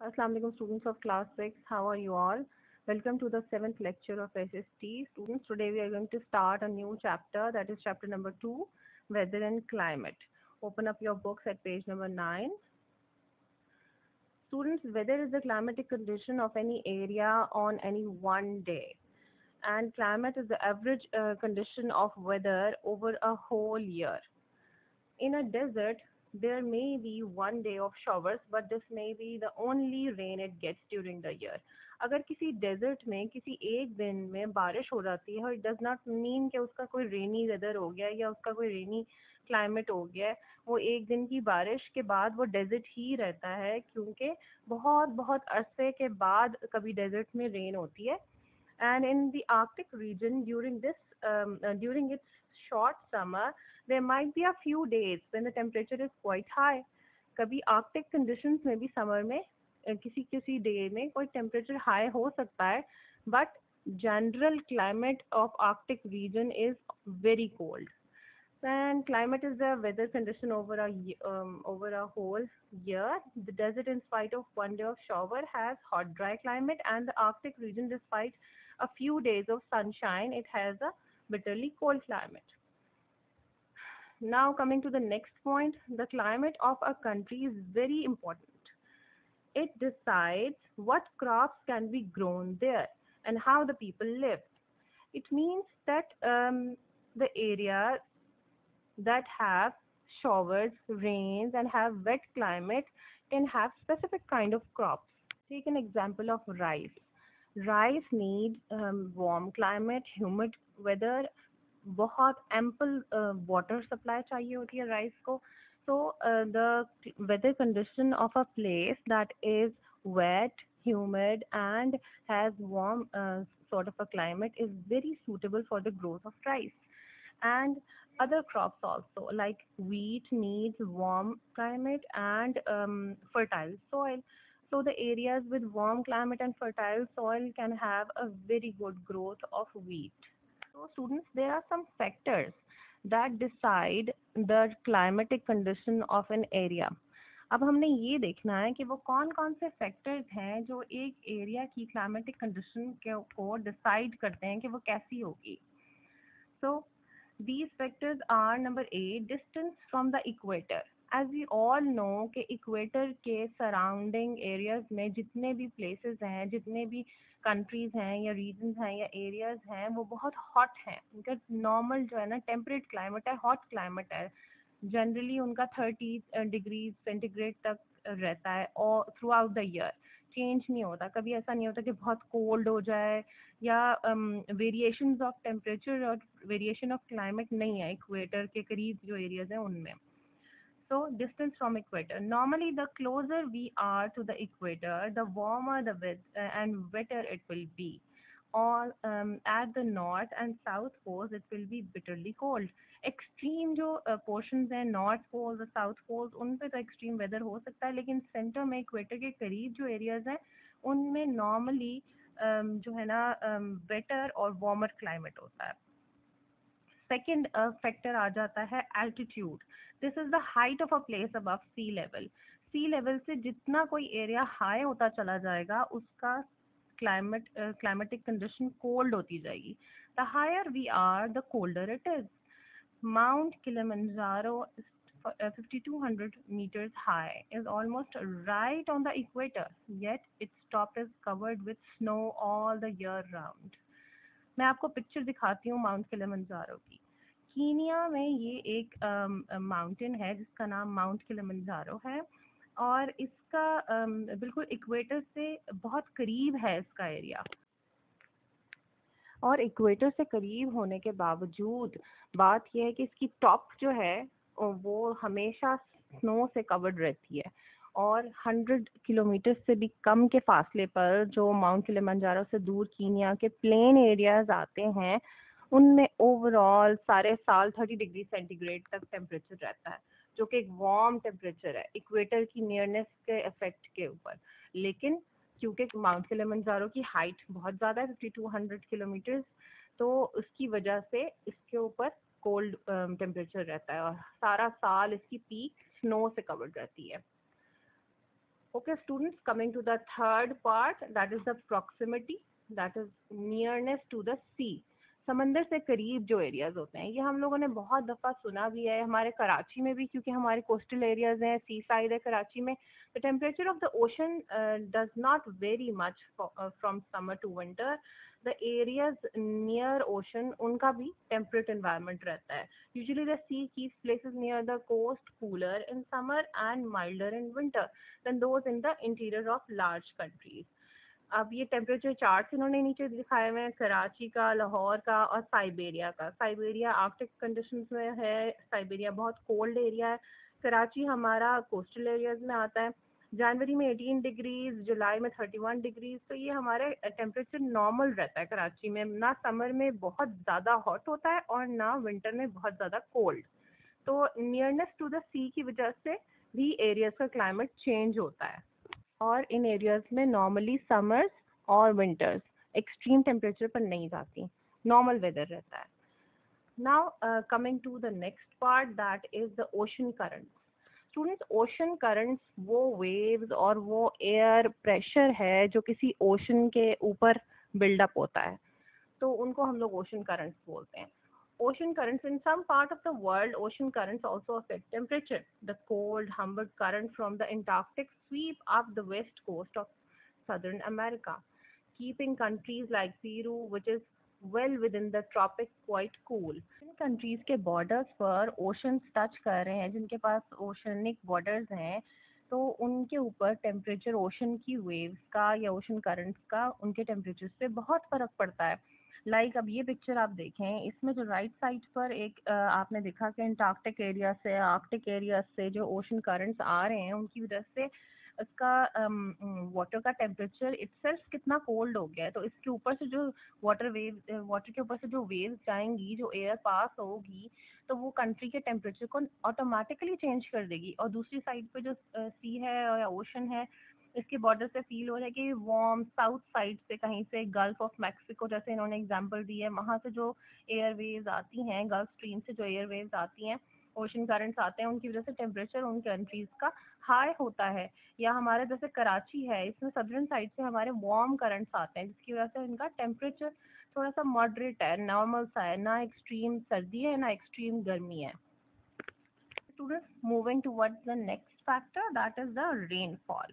Assalamu alaikum students of class 6. How are you all? Welcome to the 7th lecture of SST. Students, today we are going to start a new chapter, that is chapter number 2, Weather and Climate. Open up your books at page number 9. Students, weather is the climatic condition of any area on any one day. And climate is the average condition of weather over a whole year. In a desert, there may be one day of showers, but this may be the only rain it gets during the year. अगर किसी desert में किसी एक दिन में बारिश हो जाती है और इट डज नॉट मीन कि उसका कोई रेनी वेदर हो गया या उसका कोई रेनी क्लाइमेट हो गया है। वो एक दिन की बारिश के बाद वो डेजर्ट ही रहता है, क्योंकि बहुत बहुत अरसे के बाद कभी डेजर्ट में रेन होती है। And in the Arctic region, during its short summer, there might be a few days when the temperature is quite high. कभी आर्कटिक कंडीशंस में भी समर में किसी किसी डे में कोई टेम्परेचर हाई हो सकता है, but general climate of Arctic region is very cold. And climate is the weather condition over a whole year. The desert, in spite of one day of shower, has hot, dry climate, and the Arctic region, despite a few days of sunshine, it has a bitterly cold climate. Now, coming to the next point, the climate of a country is very important. It decides what crops can be grown there and how the people live. It means that the area that have showers, rains, and have wet climate can have specific kind of crops. Take an example of rice. Rice need warm climate, humid weather, बहुत ample water supply चाहिए होती है rice को. So the weather condition of a place that is wet, humid, and has warm sort of a climate is very suitable for the growth of rice. And other crops also, like wheat needs warm climate and fertile soil. So the areas with warm climate and fertile soil can have a very good growth of wheat. So students, there are some factors that decide the climatic condition of an area. अब हमने ये देखना है कि वो कौन कौन से फैक्टर्स हैं जो एक एरिया की क्लाइमेटिक कंडीशन को डिसाइड करते हैं कि वो कैसी होगी. So these factors are number 8, distance from the equator. As we all know कि इक्वेटर के सराउंडिंग एरियाज में जितने भी प्लेसेस हैं, जितने भी कंट्रीज हैं या रीजन्स हैं या एरियाज हैं, वो बहुत हॉट हैं. उनका नॉर्मल जो है ना टेम्परेट क्लाइमेट है, हॉट क्लाइमेट है. जनरली उनका 30 डिग्री सेंटीग्रेड तक रहता है और through out the year change नहीं होता. कभी ऐसा नहीं होता कि बहुत कोल्ड हो जाए या वेरिएशंस ऑफ टेम्परेचर और वेरिएशन ऑफ क्लाइमेट नहीं है इक्वेटर के करीब जो एरियाज हैं उनमें. So distance from equator. Normally, the closer we are to the equator, the warmer the and wetter it will be. Or at the north and south poles, it will be bitterly cold. Extreme जो portions हैं north poles और south poles, उन पे तो extreme weather हो सकता है, लेकिन center में equator के करीब जो areas हैं, उनमें normally जो है ना wetter और warmer climate होता है. सेकेंड फैक्टर आ जाता है altitude. This is the height of a place above sea level. Sea level से जितना कोई एरिया हाई होता चला जाएगा उसका क्लाइमेटिक कंडीशन कोल्ड होती जाएगी. The higher we are the colder it is. Mount Kilimanjaro 5200 meters high is almost right on the equator, yet its top is covered with snow all the year round. मैं आपको picture दिखाती हूँ mount Kilimanjaro की. Kenya में ये एक mountain है जिसका नाम माउंट किलिमंजारो है और इसका बिल्कुल इक्वेटर से बहुत करीब है इसका एरिया. और इक्वेटर से करीब होने के बावजूद बात यह है कि इसकी टॉप जो है वो हमेशा स्नो से कवर्ड रहती है. और 100 किलोमीटर से भी कम के फासले पर जो माउंट किलिमंजारो से दूर कीनिया के प्लेन एरियाज आते हैं उनमें ओवरऑल सारे साल 30 डिग्री सेंटीग्रेड तक टेम्परेचर रहता है, जो कि एक वार्म टेम्परेचर है इक्वेटर की नियरनेस के इफेक्ट के ऊपर. लेकिन क्योंकि माउंट किलिमंजारो की हाइट बहुत ज़्यादा है 5200 किलोमीटर, तो उसकी वजह से इसके ऊपर कोल्ड टेम्परेचर रहता है और सारा साल इसकी पीक स्नो से कवर्ड रहती है. Okay, students, coming to the third part, that is the proximity, that is nearness to the sea. समंदर से करीब जो एरियाज होते हैं, ये हम लोगों ने बहुत दफ़ा सुना भी है, हमारे कराची में भी, क्योंकि हमारे कोस्टल एरियाज हैं, सी साइड है कराची में. The temperature of the ocean does not vary much from summer to winter. The areas near ocean, उनका भी टेम्परेट एनवायरनमेंट रहता है. Usually the sea keeps places near the coast cooler in summer and milder in winter than those in the interior of large countries. अब ये temperature chart इन्होंने नीचे दिखाए हुए हैं, कराची का, लाहौर का और साइबेरिया का. साइबेरिया आर्कटिक कंडीशंस में है, साइबेरिया बहुत कोल्ड एरिया है. कराची हमारा कोस्टल एरियाज में आता है. जनवरी में 18 डिग्रीज, जुलाई में 31 डिग्रीज. तो ये हमारे टेम्परेचर नॉर्मल रहता है कराची में, ना समर में बहुत ज़्यादा हॉट होता है और ना विंटर में बहुत ज़्यादा कोल्ड. तो नियरनेस टू द सी की वजह से भी एरियाज का क्लाइमेट चेंज होता है, और इन एरियाज में नॉर्मली समर्स और विंटर्स एक्सट्रीम टेम्परेचर पर नहीं जाती, नॉर्मल वेदर रहता है. Now coming to the next part, that is the ocean currents. Students, ocean currents वो वेव्स और वो एयर प्रेशर है जो किसी ओशन के ऊपर बिल्डअप होता है, तो उनको हम लोग ओशन करंट्स बोलते हैं. Ocean currents in some part of the world, ocean currents also affect temperature. The cold, humid current from the Antarctic sweep up the west coast of Southern America, keeping countries like Peru, which is well within the tropic, quite cool. Jin countries के borders पर oceans touch कर रहे हैं, जिनके पास oceanic borders हैं, तो उनके ऊपर टेम्परेचर ओशन की वेव्स का या ओशन करंट्स का उनके टेम्परेचर से बहुत फर्क पड़ता है. लाइक अब ये पिक्चर आप देखें, इसमें जो राइट साइड पर एक आपने देखा कि अंटार्कटिक एरिया से, आर्कटिक एरिया से जो ओशन करंट्स आ रहे हैं, उनकी वजह से इसका वाटर का टेम्परेचर इटसेल्फ कितना कोल्ड हो गया है. तो इसके ऊपर से जो वाटर के ऊपर से जो वेव्स जाएंगी, जो एयर पास होगी, तो वो कंट्री के टेम्परेचर को ऑटोमेटिकली चेंज कर देगी. और दूसरी साइड पे जो सी है या ओशन है, इसके बॉर्डर से फील हो रहा है कि वार्म साउथ साइड से, कहीं से गल्फ ऑफ मैक्सिको जैसे इन्होंने एग्जांपल दी है, वहाँ से जो एयर वेव्स आती हैं, गल्फ स्ट्रीम से जो एयर वेव्स आती हैं, ओशन करंट्स आते हैं, उनकी वजह से टेम्परेचर उन कंट्रीज का हाई होता है. या हमारे जैसे कराची है, इसमें सदर्न साइड से हमारे वार्म करंट्स आते हैं, जिसकी वजह से इनका टेम्परेचर थोड़ा सा मॉडरेट है, नॉर्मल सा है, ना एक्सट्रीम सर्दी है ना एक्सट्रीम गर्मी है. Students, moving towards the next factor, that is the rainfall.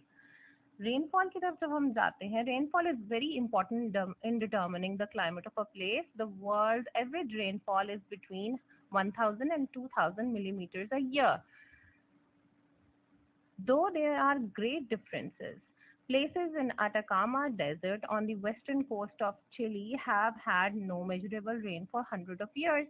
Rainfall की तरफ जब हम जाते हैं, rainfall is very important in determining the climate of a place. The world average rainfall is between 1000 and 2000 millimeters a year. Though there are great differences, places in Atacama Desert on the western coast of Chile have had no measurable rain for hundreds of years.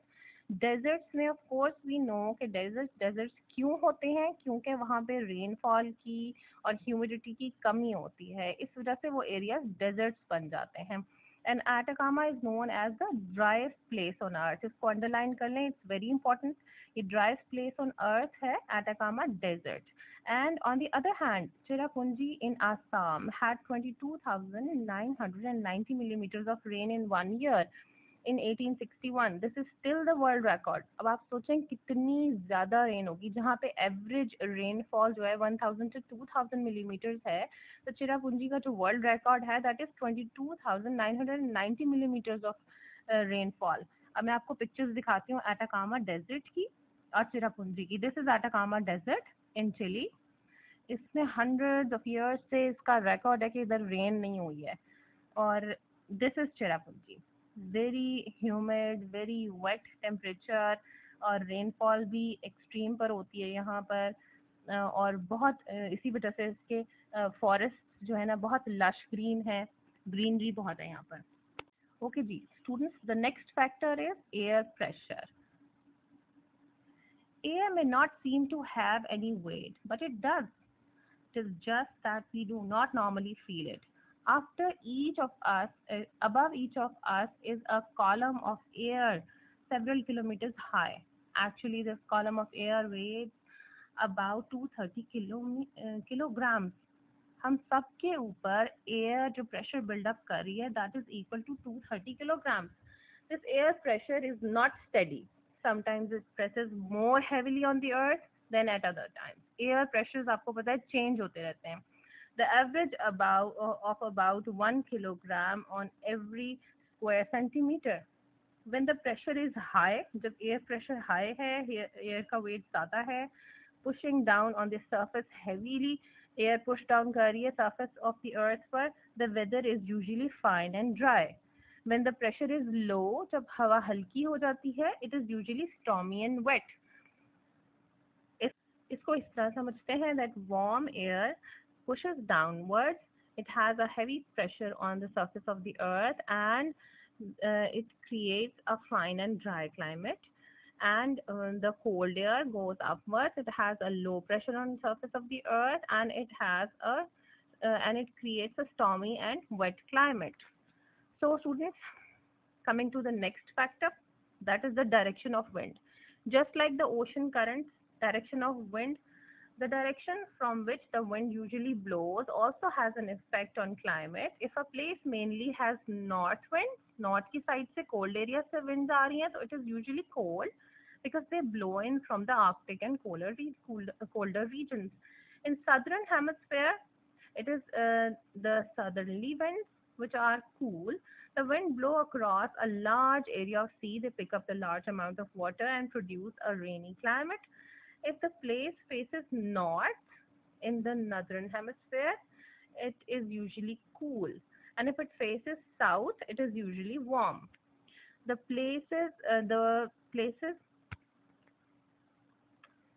Deserts में of course we know कि deserts क्यों होते हैं, क्योंकि वहाँ पे rainfall की और ह्यूमिडिटी की कमी होती है, इस वजह से वो एरियाज डेजर्ट्स बन जाते हैं. And Atacama is known as the driest place on earth. इसको अंडरलाइन कर लें, इट्स वेरी इंपॉर्टेंट. ये ड्राइस्ट प्लेस ऑन अर्थ है Atacama desert. And on the other hand, Cherrapunji in Assam had 22,990 millimeters of rain in 1 year in 1861. This is still the world record. अब आप सोचें कितनी ज़्यादा rain होगी, जहाँ पे एवरेज रेनफॉल जो है 1000 से 2000 मिलीमीटर्स है, तो चिरापुंजी का जो वर्ल्ड रिकॉर्ड है that is 22,990 millimetres of rainfall. अब मैं आपको पिक्चर्स दिखाती हूँ एटाकामा डेजर्ट की और चिरापुंजी की. This is Atacama desert in Chile. इसमें हंड्रेड्स ऑफ ईयर्स से इसका रिकॉर्ड है कि इधर रेन नहीं हुई है. और this is Cherrapunji. Very humid, very wet temperature, और रेनफॉल भी एक्सट्रीम पर होती है यहाँ पर. और बहुत इसी वजह से इसके फॉरेस्ट जो है ना बहुत लश ग्रीन है, ग्रीनरी बहुत है यहाँ पर. ओके जी students, the next factor is air pressure. Air may not seem to have any weight, but it does. It is just that we do not normally feel it. After each of us, above each of us is a column of air several kilometers high. Actually, this column of air weighs about 230 kilograms. हम सबके ऊपर air जो pressure buildup कर रही है that is equal to 230 kilograms. This air pressure is not steady. Sometimes it presses more heavily on the earth than at other times. Air pressures आपको पता है चेंज होते रहते हैं. The average of about 1 kilogram on every square centimeter. When the pressure is high, जब air pressure high है, air का weight ज़्यादा है, pushing down on the surface heavily, air push down कर रही है surface of the earth पर, the weather is usually fine and dry. When the pressure is low, जब हवा हल्की हो जाती है, it is usually stormy and wet. इस इसको इस तरह समझते हैं that warm air pushes downwards. It has a heavy pressure on the surface of the earth, and it creates a fine and dry climate. And the cold air goes upwards. It has a low pressure on the surface of the earth, and it creates a stormy and wet climate. So, students, coming to the next factor, that is the direction of wind. Just like the ocean currents, direction of wind, the direction from which the wind usually blows also has an effect on climate. If a place mainly has north wind, north की side से cold area से winds आ रही हैं, so it is usually cold because they blow in from the Arctic and colder regions. In southern hemisphere, it is the southerly winds which are cool. The wind blow across a large area of sea. They pick up a large amount of water and produce a rainy climate. If the place faces north in the northern hemisphere, it is usually cool. And if it faces south, it is usually warm. The places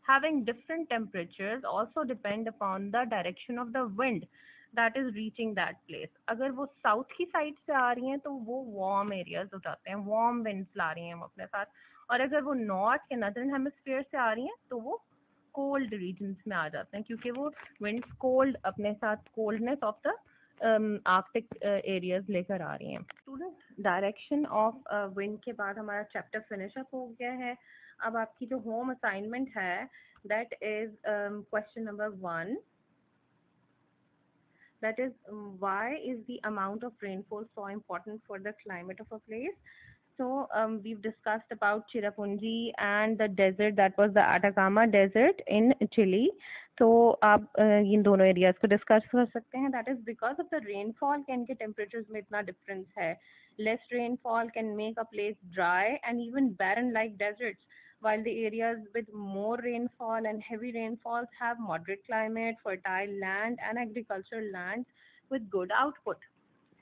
having different temperatures also depend upon the direction of the wind that is reaching that place. अगर वो south की side से आ रही हैं तो वो warm areas उठाते हैं, वार्म विंड्स ला रही हैं हम अपने साथ. और अगर वो नॉर्थ के नदर्न हेमिस्फीयर से आ रही हैं तो वो कोल्ड रीजन्स में आ जाते हैं, क्योंकि वो विंड्स कोल्ड अपने साथ coldness of the Arctic areas लेकर आ रही हैं. स्टूडेंट, डायरेक्शन ऑफ विंड के बाद हमारा चैप्टर फिनिश अप हो गया है. अब आपकी जो होम असाइनमेंट है, that is question number 1. That is, why is the amount of rainfall so important for the climate of a place? So we've discussed about Cherrapunji and the desert, that was the Atacama Desert in Chile. तो आप इन दोनों areas को discuss कर सकते हैं. That is because of the rainfall के इनके temperatures में इतना डिफरेंस है. Less rainfall can make a place dry and even barren like deserts, while the areas with more rainfall and heavy rainfalls have moderate climate, fertile land, and agricultural lands with good output.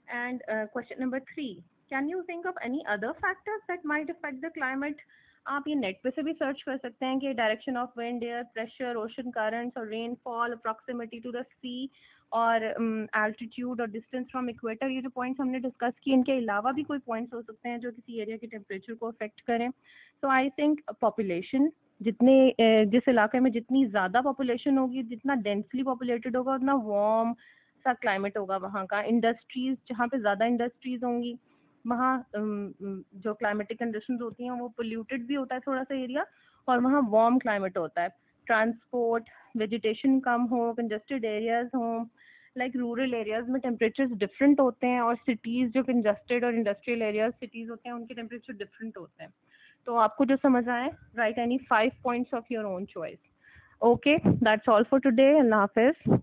And question number 3, can you think of any other factors that might affect the climate? आप ये net पे से भी search कर सकते हैं कि direction of wind, air pressure, ocean currents और रेनफॉल, प्रॉक्सिमिटी टू द सी और एल्टीट्यूड और डिस्टेंस फ्रॉम इक्वेटर, ये जो पॉइंट्स हमने डिस्कस किए, इनके अलावा भी कोई पॉइंट्स हो सकते हैं जो किसी एरिया के टेम्परेचर को अफेक्ट करें. सो आई थिंक पॉपुलेशन, जिस इलाके में जितनी ज़्यादा पॉपुलेशन होगी, जितना डेंसली पॉपुलेटेड होगा, उतना वार्म सा क्लाइमेट होगा वहाँ का. इंडस्ट्रीज, जहाँ पे ज़्यादा इंडस्ट्रीज होंगी, वहाँ जो क्लाइमेटिक कंडीशंस होती हैं वो पोल्यूटेड भी होता है थोड़ा सा एरिया, और वहाँ वार्म क्लाइमेट होता है. ट्रांसपोर्ट, वेजिटेशन कम हो, कंजस्टेड एरियाज हों, लाइक रूरल एरियाज में टेम्परेचर्स डिफरेंट होते हैं, और सिटीज़ जो कंजस्टेड और इंडस्ट्रियल एरियाज सिटीज़ होते हैं उनके टेम्परेचर डिफरेंट होते हैं. तो आपको जो समझ आए, write any 5 points of your own choice. Okay, that's all for today. अल्लाह हाफिज़.